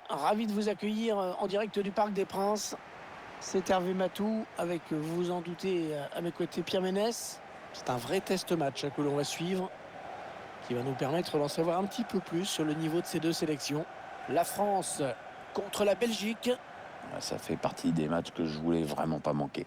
Ravi de vous accueillir en direct du Parc des Princes. C'est Hervé Matou avec, vous vous en doutez, à mes côtés Pierre Ménès. C'est un vrai test match que l'on va suivre, qui va nous permettre d'en savoir un petit peu plus sur le niveau de ces deux sélections. La France contre la Belgique. Ça fait partie des matchs que je voulais vraiment pas manquer.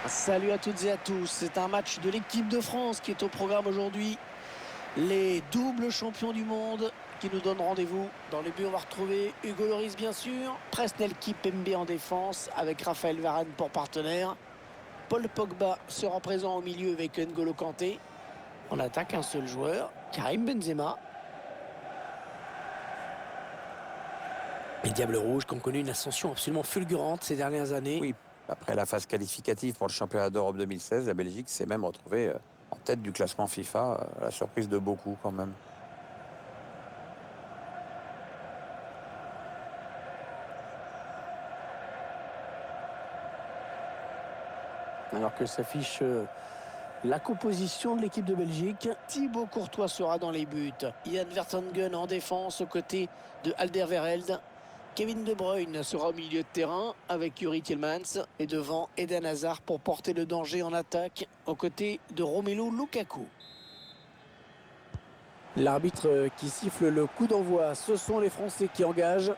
Salut à toutes et à tous. C'est un match de l'équipe de France qui est au programme aujourd'hui. Les doubles champions du monde qui nous donnent rendez-vous. Dans les buts, on va retrouver Hugo Lloris, bien sûr. Presnel Kimpembe en défense avec Raphaël Varane pour partenaire. Paul Pogba sera présent au milieu avec N'Golo Kanté. On attaque un seul joueur, Karim Benzema. Les Diables Rouges qui ont connu une ascension absolument fulgurante ces dernières années. Oui, après la phase qualificative pour le championnat d'Europe 2016, la Belgique s'est même retrouvée en tête du classement FIFA, à la surprise de beaucoup quand même. Alors que s'affiche la composition de l'équipe de Belgique. Thibaut Courtois sera dans les buts. Jan Vertonghen en défense aux côtés de Alderweireld. Kevin De Bruyne sera au milieu de terrain avec Yuri Tielemans. Et devant Eden Hazard pour porter le danger en attaque aux côtés de Romelu Lukaku. L'arbitre qui siffle le coup d'envoi, ce sont les Français qui engagent.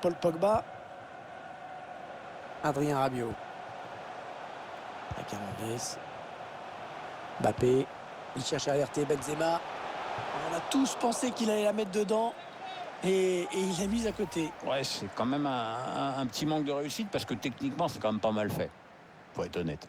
Paul Pogba. Adrien Rabiot. Hernandez. Mbappé. Il cherche à alerter Benzema. On a tous pensé qu'il allait la mettre dedans. Et il l'a mise à côté. Ouais, c'est quand même un petit manque de réussite parce que techniquement, c'est quand même pas mal fait, pour être honnête.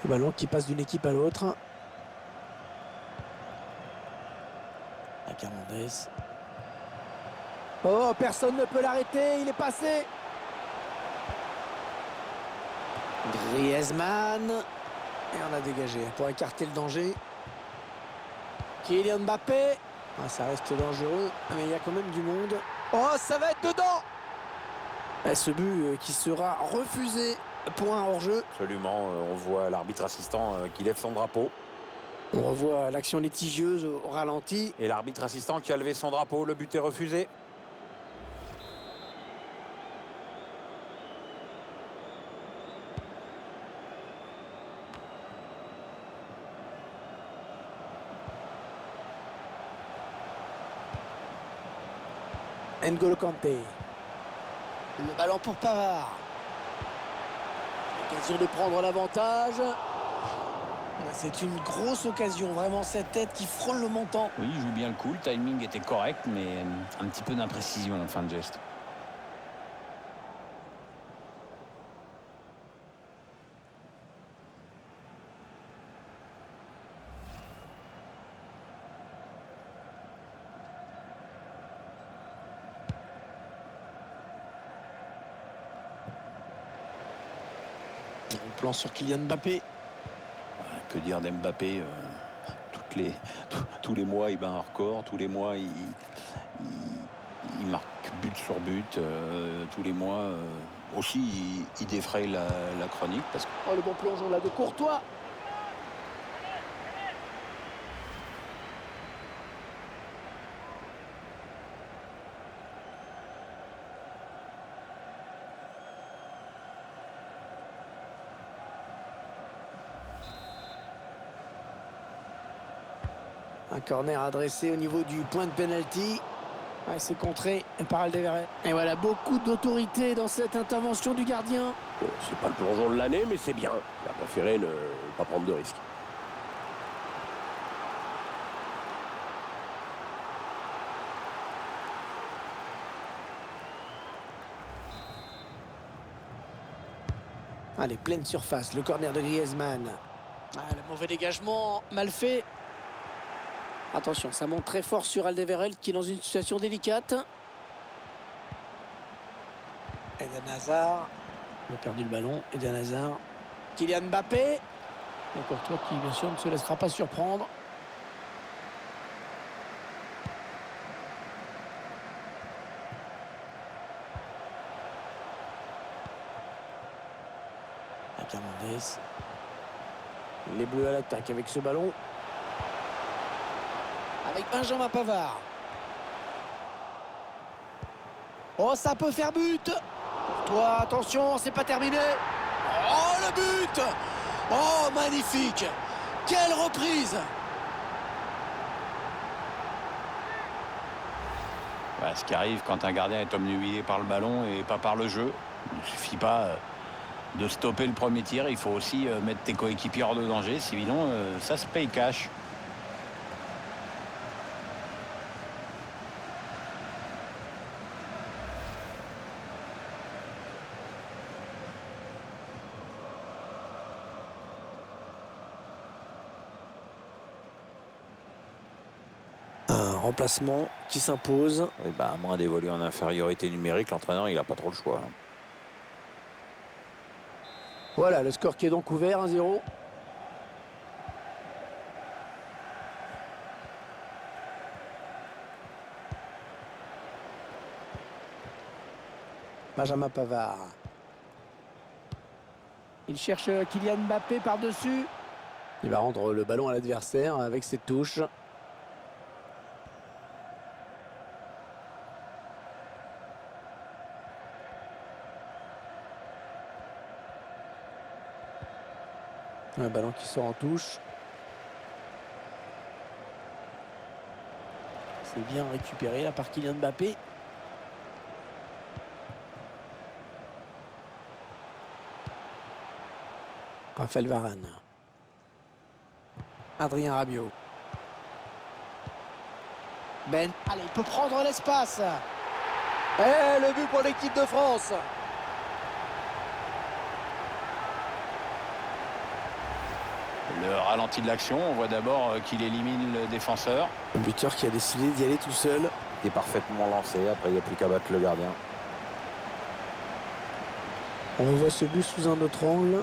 Le ballon qui passe d'une équipe à l'autre. Hernandez. Oh, personne ne peut l'arrêter. Il est passé. Griezmann. Et on a dégagé pour écarter le danger. Kylian Mbappé. Ah, ça reste dangereux, mais il y a quand même du monde. Oh, ça va être dedans. Et ce but qui sera refusé pour un hors-jeu. Absolument, on voit l'arbitre assistant qui lève son drapeau. On revoit l'action litigieuse au ralenti. Et l'arbitre assistant qui a levé son drapeau, le but est refusé. N'Golo Kanté. Le ballon pour Pavard. L'occasion de prendre l'avantage. C'est une grosse occasion, vraiment cette tête qui frôle le montant. Oui, il joue bien le coup, le timing était correct, mais un petit peu d'imprécision en fin de geste. On plan sur Kylian Mbappé. Que dire d'Mbappé tous les mois, il bat un record. Tous les mois, il marque but sur but. Tous les mois, aussi, il défraye la chronique. Parce que... Oh, le bon plongeon là de Courtois. Un corner adressé au niveau du point de pénalty. Ouais, c'est contré par Alderweireld. Et voilà, beaucoup d'autorité dans cette intervention du gardien. Bon, c'est pas le plongeon de l'année, mais c'est bien. Il a préféré ne pas prendre de risques. Allez, pleine surface, le corner de Griezmann. Ah, le mauvais dégagement, mal fait. Attention, ça monte très fort sur Alderweireld qui est dans une situation délicate. Eden Hazard. Il a perdu le ballon. Eden Hazard. Kylian Mbappé. Et Courtois qui, bien sûr, ne se laissera pas surprendre. Hernandez. Les Bleus à l'attaque avec ce ballon. Avec Benjamin Pavard. Oh, ça peut faire but. Toi, attention, c'est pas terminé. Oh, le but. Oh, magnifique. Quelle reprise. Voilà ce qui arrive quand un gardien est obnubilé par le ballon et pas par le jeu. Il ne suffit pas de stopper le premier tir. Il faut aussi mettre tes coéquipiers hors de danger. Sinon, ça se paye cash. Un remplacement qui s'impose. Et à moins d'évoluer en infériorité numérique, l'entraîneur il n'a pas trop le choix. Voilà, le score qui est donc ouvert, 1-0. Benjamin Pavard. Il cherche Kylian Mbappé par-dessus. Il va rendre le ballon à l'adversaire avec ses touches. Un ballon qui sort en touche. C'est bien récupéré là par Kylian Mbappé. Raphaël Varane. Adrien Rabiot. Ben, allez, il peut prendre l'espace. Et le but pour l'équipe de France. Le ralenti de l'action, on voit d'abord qu'il élimine le défenseur. Le buteur qui a décidé d'y aller tout seul. Il est parfaitement lancé, après il n'y a plus qu'à battre le gardien. On voit ce but sous un autre angle.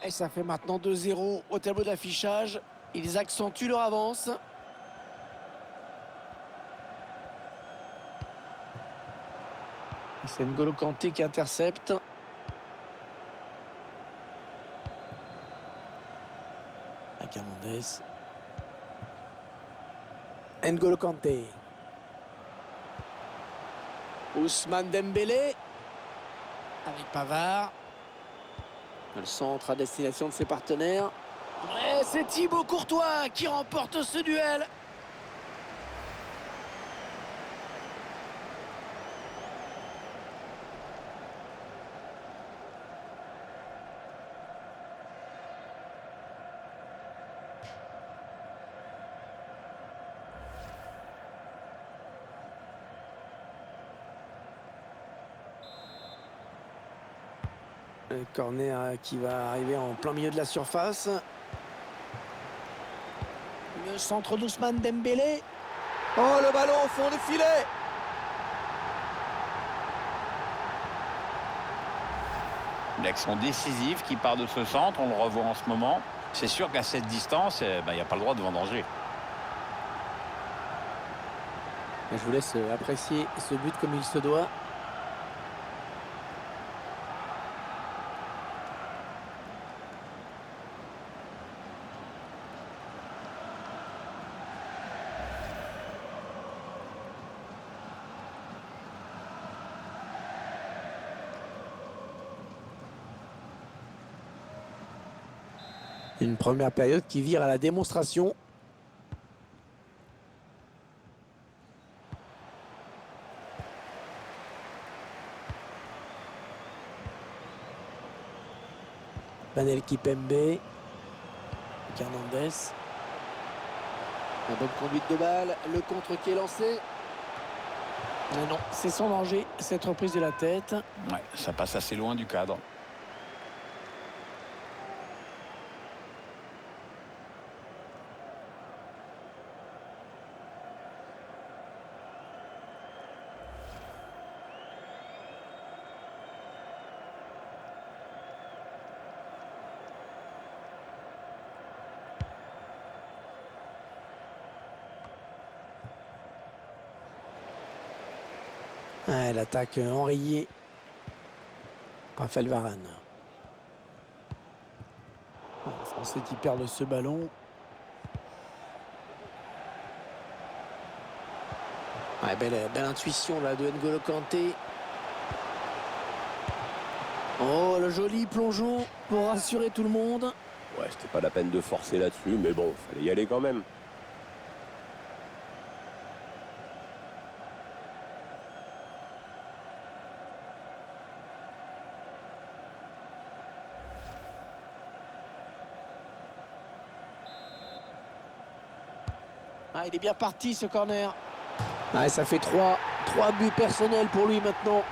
Et ça fait maintenant 2-0 au tableau d'affichage. Ils accentuent leur avance. C'est N'Golo Kanté qui intercepte. Hernandez. N'Golo Kanté. Ousmane Dembélé. Avec Pavard. Le centre à destination de ses partenaires. Ouais, c'est Thibaut Courtois qui remporte ce duel. Le corner qui va arriver en plein milieu de la surface. Le centre d'Ousmane Dembélé. Oh, le ballon au fond du filet. Une action décisive qui part de ce centre, on le revoit en ce moment. C'est sûr qu'à cette distance, il n'y a pas le droit de vendanger. Je vous laisse apprécier ce but comme il se doit. Une première période qui vire à la démonstration. Panel Kipembe. Hernandez. La bonne conduite de balle. Le contre qui est lancé. Mais non, c'est sans danger, cette reprise de la tête. Ouais, ça passe assez loin du cadre. Ouais, l'attaque enrayée. Raphaël Varane. Les Français qui perdent ce ballon. Ouais, belle intuition là de N'Golo Kanté. Oh, le joli plongeon pour rassurer tout le monde. Ouais, c'était pas la peine de forcer là-dessus, mais bon, fallait y aller quand même. Ah, il est bien parti ce corner. Ah, ça fait 3 buts personnels pour lui maintenant.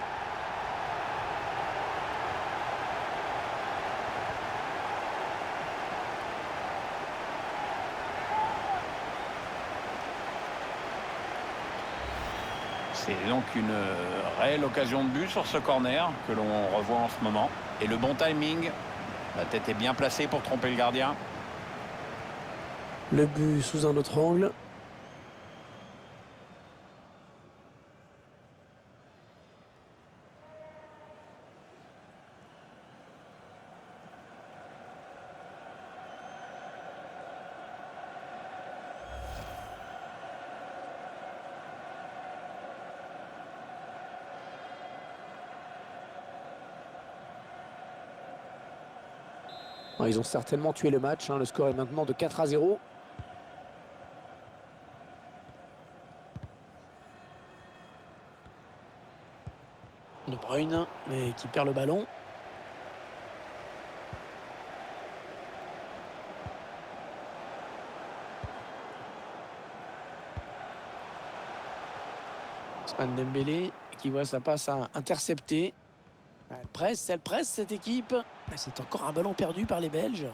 C'est donc une réelle occasion de but sur ce corner que l'on revoit en ce moment. Et le bon timing, la tête est bien placée pour tromper le gardien. Le but sous un autre angle. Ils ont certainement tué le match. Le score est maintenant de 4-0. De Bruyne, mais qui perd le ballon. Ousmane Dembélé qui voit sa passe interceptée. Elle presse cette équipe. C'est encore un ballon perdu par les Belges.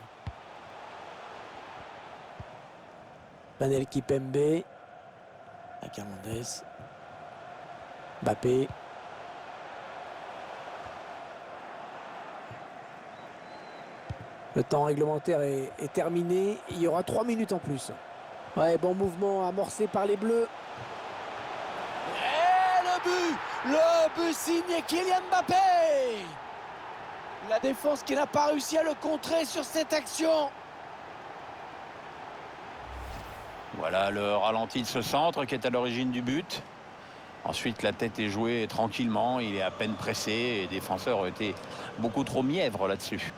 Panel Kipembe. Hernandez. Mbappé. Le temps réglementaire est terminé. Il y aura 3 minutes en plus. Ouais, bon mouvement amorcé par les Bleus. Et le but signé Kylian Mbappé. La défense qui n'a pas réussi à le contrer sur cette action. Voilà le ralenti de ce centre qui est à l'origine du but. Ensuite, la tête est jouée tranquillement. Il est à peine pressé et les défenseurs ont été beaucoup trop mièvres là-dessus.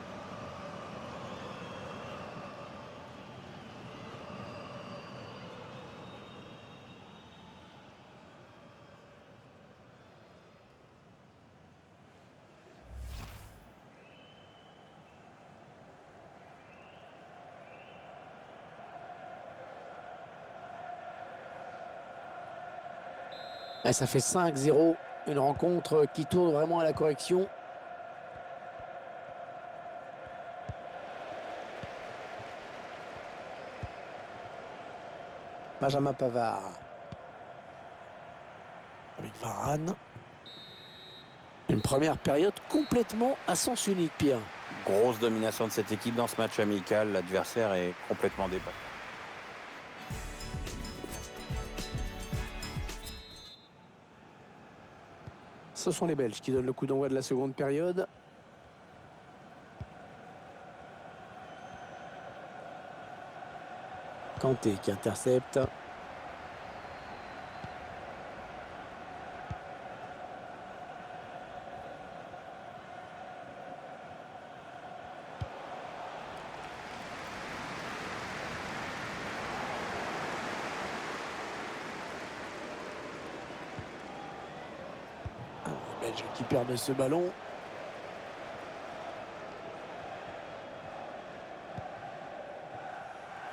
Et ça fait 5-0. Une rencontre qui tourne vraiment à la correction. Benjamin Pavard. Avec Varane. Une première période complètement à sens unique, Pierre. Grosse domination de cette équipe dans ce match amical. L'adversaire est complètement dépassé. Ce sont les Belges qui donnent le coup d'envoi de la seconde période. Kanté qui intercepte. Qui perd ce ballon.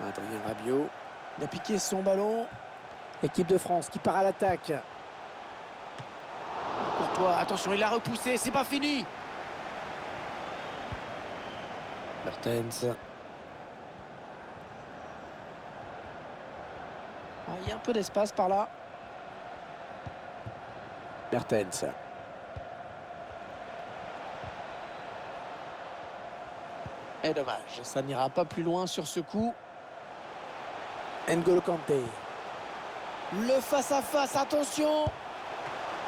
Adrien Rabiot. Il a piqué son ballon. Équipe de France qui part à l'attaque. Courtois, attention, il l'a repoussé, c'est pas fini. Mertens. Ah, il y a un peu d'espace par là. Mertens. Et dommage, ça n'ira pas plus loin sur ce coup. N'Golo Kanté. Le face-à-face, attention.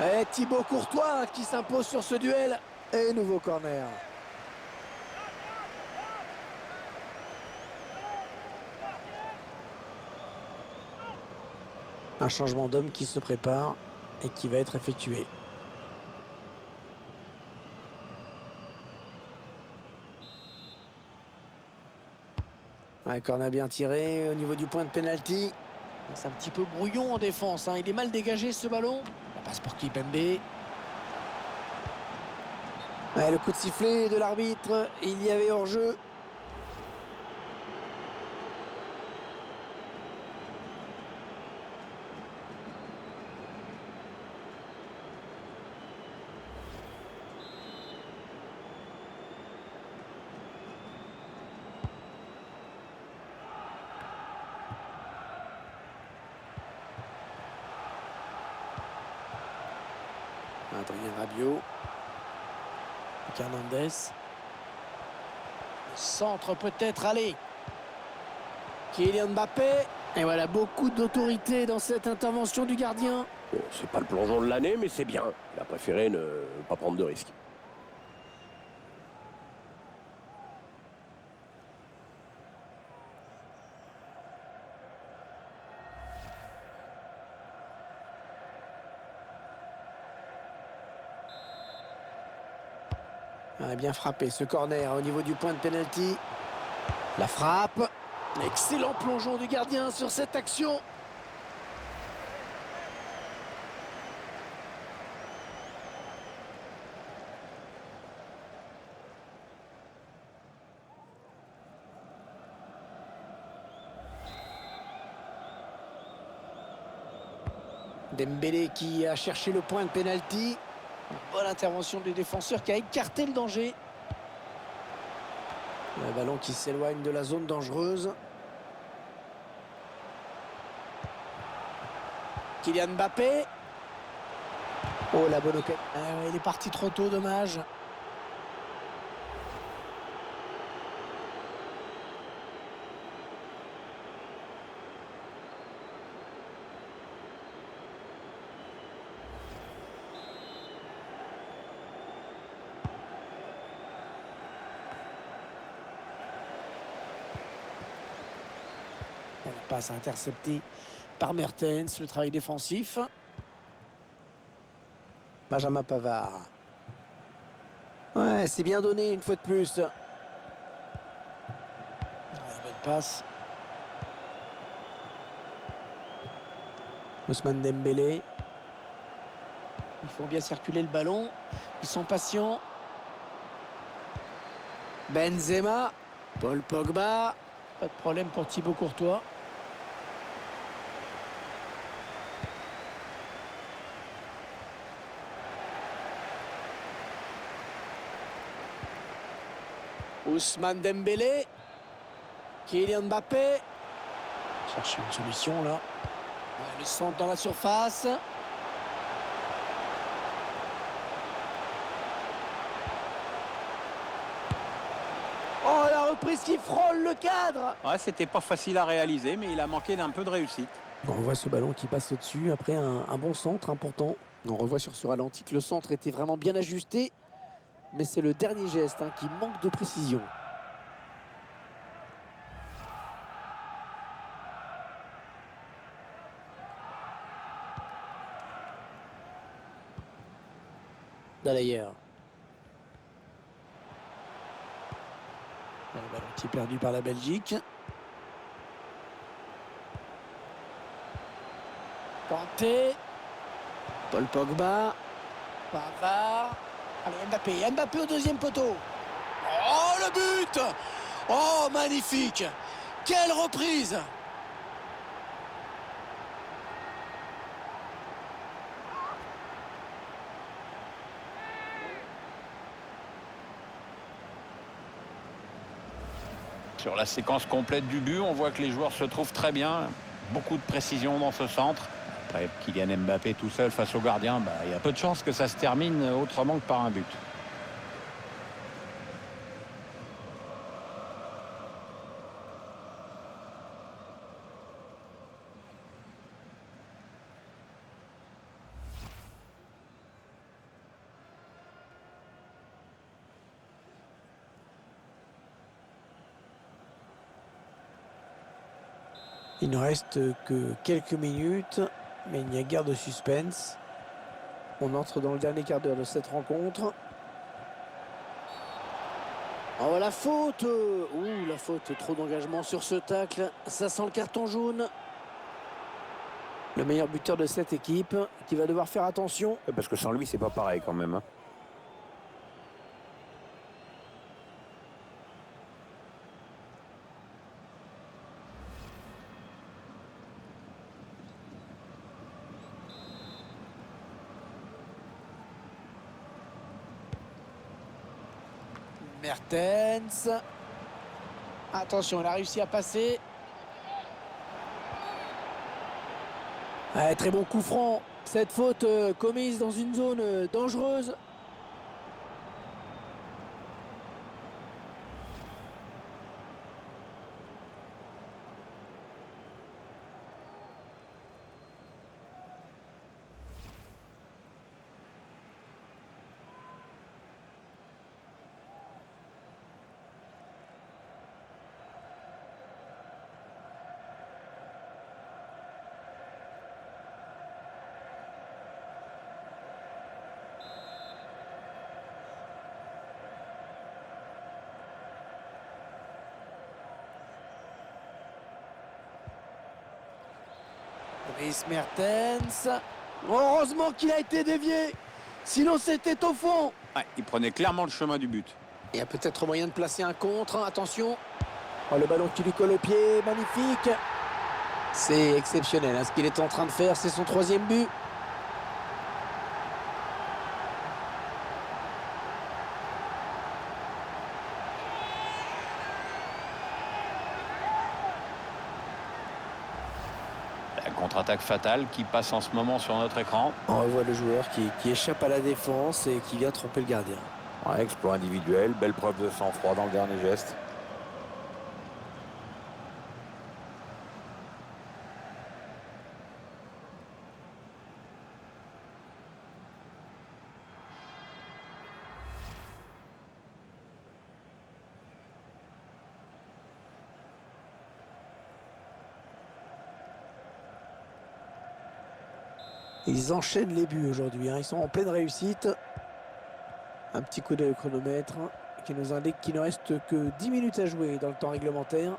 Et Thibaut Courtois qui s'impose sur ce duel. Et nouveau corner. Un changement d'homme qui se prépare et qui va être effectué. Un corner bien tiré au niveau du point de pénalty. C'est un petit peu brouillon en défense, hein. Il est mal dégagé ce ballon. La passe pour Kipembe. Ouais, le coup de sifflet de l'arbitre. Il y avait hors-jeu. Adrien Rabiot. Hernandez. Le centre peut-être, allez. Kylian Mbappé. Et voilà, beaucoup d'autorité dans cette intervention du gardien. Bon, c'est pas le plongeon de l'année, mais c'est bien. Il a préféré ne pas prendre de risques. Ah, bien frappé ce corner au niveau du point de pénalty. La frappe. Excellent plongeon du gardien sur cette action. Dembélé qui a cherché le point de pénalty. Bonne intervention du défenseur qui a écarté le danger. Le ballon qui s'éloigne de la zone dangereuse. Kylian Mbappé. Oh, la bonne occasion. Il est parti trop tôt, dommage. La passe interceptée par Mertens, le travail défensif. Benjamin Pavard. Ouais, c'est bien donné une fois de plus. Belle passe. Ousmane Dembélé. Ils font bien circuler le ballon. Ils sont patients. Benzema. Paul Pogba. Pas de problème pour Thibaut Courtois. Ousmane Dembélé. Kylian Mbappé. Cherche une solution là. Ouais, le centre dans la surface. Oh, la reprise qui frôle le cadre. Ouais, c'était pas facile à réaliser, mais il a manqué d'un peu de réussite. On revoit ce ballon qui passe au-dessus après un bon centre important. On revoit sur ce ralenti que le centre était vraiment bien ajusté. Mais c'est le dernier geste qui manque de précision. D'ailleurs. Le ballon qui est perdu par la Belgique. Kanté. Paul Pogba. Pavard. Allez, Mbappé. Mbappé au deuxième poteau. Oh, le but! Oh, magnifique! Quelle reprise! Sur la séquence complète du but, on voit que les joueurs se trouvent très bien. Beaucoup de précision dans ce centre. Après, Kylian Mbappé tout seul face au gardien, il y a peu de chances que ça se termine autrement que par un but. Il ne reste que quelques minutes, mais il n'y a guère de suspense. On entre dans le dernier quart d'heure de cette rencontre. Oh, la faute! Ouh, la faute, trop d'engagement sur ce tacle. Ça sent le carton jaune. Le meilleur buteur de cette équipe qui va devoir faire attention. Parce que sans lui, c'est pas pareil quand même. Mertens. Attention, il a réussi à passer. Ouais, très bon coup franc. Cette faute commise dans une zone dangereuse. Dries Mertens. Heureusement qu'il a été dévié. Sinon, c'était au fond. Ouais, il prenait clairement le chemin du but. Il y a peut-être moyen de placer un contre. Attention. Oh, le ballon qui lui colle au pied. Magnifique. C'est exceptionnel. Ce qu'il est en train de faire, c'est son troisième but. La contre-attaque fatale qui passe en ce moment sur notre écran. On revoit le joueur qui échappe à la défense et qui vient tromper le gardien. Ouais, exploit individuel, belle preuve de sang-froid dans le dernier geste. Ils enchaînent les buts aujourd'hui. Ils sont en pleine réussite. Un petit coup d'œil au chronomètre qui nous indique qu'il ne reste que 10 minutes à jouer dans le temps réglementaire.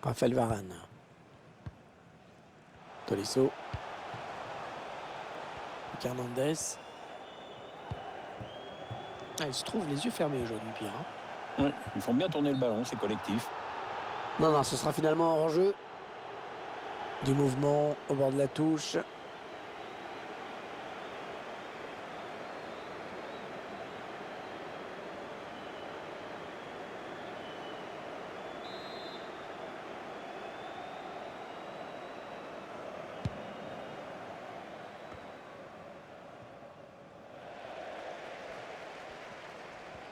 Raphaël Varane. Tolisso. Hernandez. Il se trouve les yeux fermés aujourd'hui, Pierre. Ouais, ils font bien tourner le ballon, c'est collectif. Non, ce sera finalement un hors-jeu. Du mouvement au bord de la touche.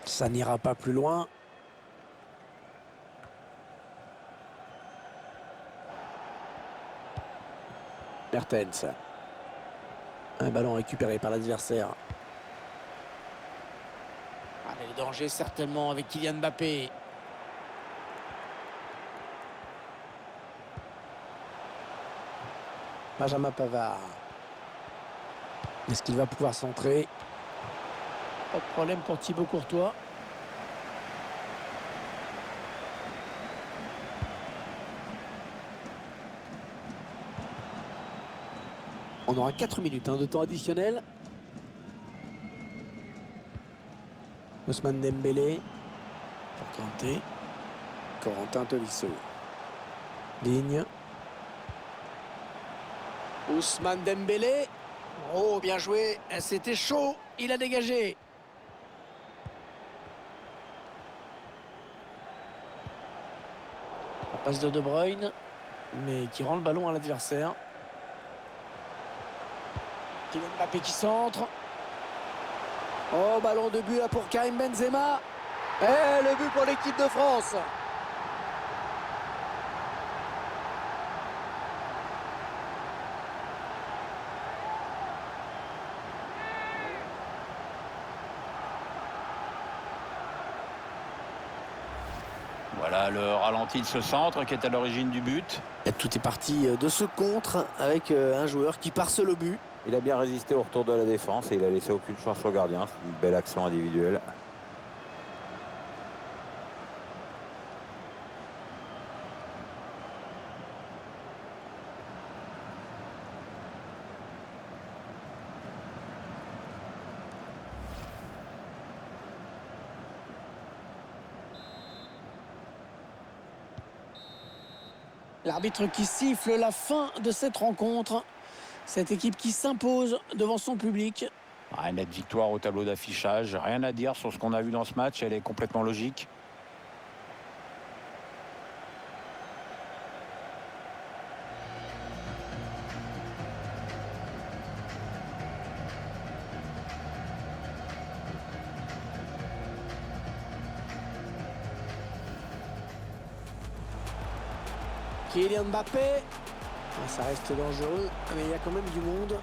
Ça n'ira pas plus loin. Mertens. Un ballon récupéré par l'adversaire. Allez, le danger certainement avec Kylian Mbappé. Benjamin Pavard. Est-ce qu'il va pouvoir centrer? Pas de problème pour Thibaut Courtois. On aura 4 minutes de temps additionnel. Ousmane Dembélé. Pour Kanté. Corentin Tolisso. Ligne. Ousmane Dembélé. Oh, bien joué. C'était chaud. Il a dégagé. La passe de De Bruyne. Mais qui rend le ballon à l'adversaire. Kylian Mbappé qui centre. Oh, ballon de but là pour Karim Benzema. Et le but pour l'équipe de France. Voilà le ralenti de ce centre qui est à l'origine du but. Et tout est parti de ce contre avec un joueur qui part seul au but. Il a bien résisté au retour de la défense et il a laissé aucune chance au gardien. C'est une belle action individuelle. L'arbitre qui siffle la fin de cette rencontre. Cette équipe qui s'impose devant son public. Un net victoire au tableau d'affichage. Rien à dire sur ce qu'on a vu dans ce match. Elle est complètement logique. Kylian Mbappé. Ça reste dangereux, mais il y a quand même du monde.